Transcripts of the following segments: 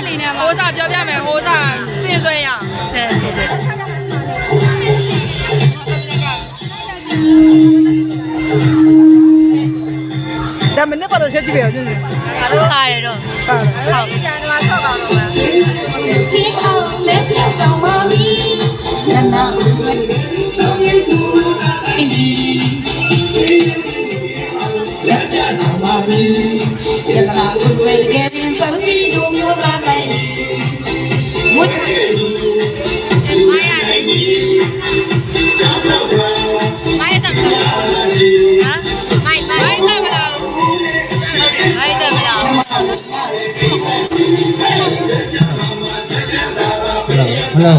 နေနေမှာဟိုစားပြောပြမယ်ဟိုစားစင်ဆွဲရအောင်ဆင်ဆွဲဒါမနေ့ပါတော့ဆက်ကြည့်ပြအောင်ကျင်းနေငါတို့ခါရတော့ဟုတ်ကျန်တော့ဆော့ကောင်းတော့ဒီအောင်လက်ပြဆောင်ပါမီနနာအင်းဒီလက်ပြဆောင်ပါမီယတနာကိုဝေကဲရင်စံဒီတို့မျိုးလာနိုင်မွတ်မာယာလည်းမာယာတက်တယ်ဟမ်မိုက်တယ်မလားမိုက်တယ်မလားHello.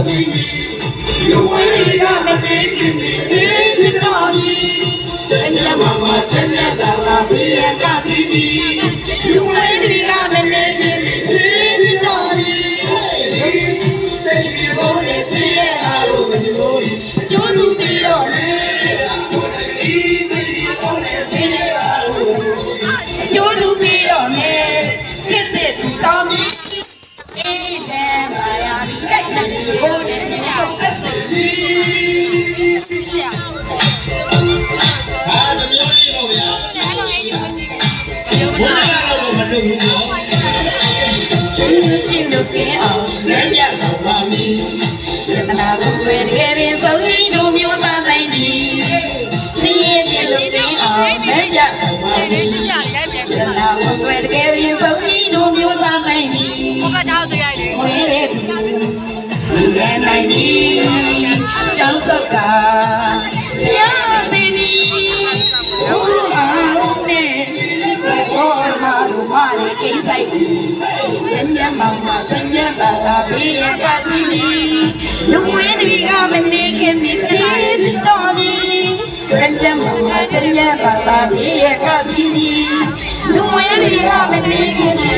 လူဝိရိကမနေခင်ဒီတော်ဒီအညမမချမ်းသာတာဘီယကစီဒီလူဝိရိကမနေခင်ဒီတော်ဒီဒီဘုန်းရဲ့စီရတာကိုမလို့ကျိုးလူပြီးတော့လေကျိုးလူပြီးတော့လေကစ်တဲ့သူတော်မီအေးတဲ့မာယာဒီကိတ်တဲ့ဘုန်းရဲ့နေတော့အစိပ်ပြီးကျင်းလို့ပြအောင်လက်ပြဆောင်ပါမည်ယတနာကိုဝေတကယ်ရင်ဆုံးပြီးတို့မျိုးသားတိုင်းဒီစီရင်ကျင်းလို့ပြအောင်လက်ပြဆောင်ပါမည်ယတနာကိုဝေတကယ်ရင်ဆုံးပြီးတို့မျိုးသားတိုင်းဒီဘုကတောက်ကြရတယ်ဝေတဲ့သူရဲ့နိုင်ဒီကျောင်းစောက်ကရတဲ့နီဘုရားနဲ့ဘောလာတို့မာရီကိစ္စိုက်ကျန်ကျန်မောင်မကျန်ကျန်ပါလာဘေးရကစီမီလူဝင်းဒီကမနေခင်မီတော်မီကျန်ကျန်မောင်မကျန်ကျန်ပါလာဘေးရကစီမီလူဝင်းဒီကမနေခင်မီ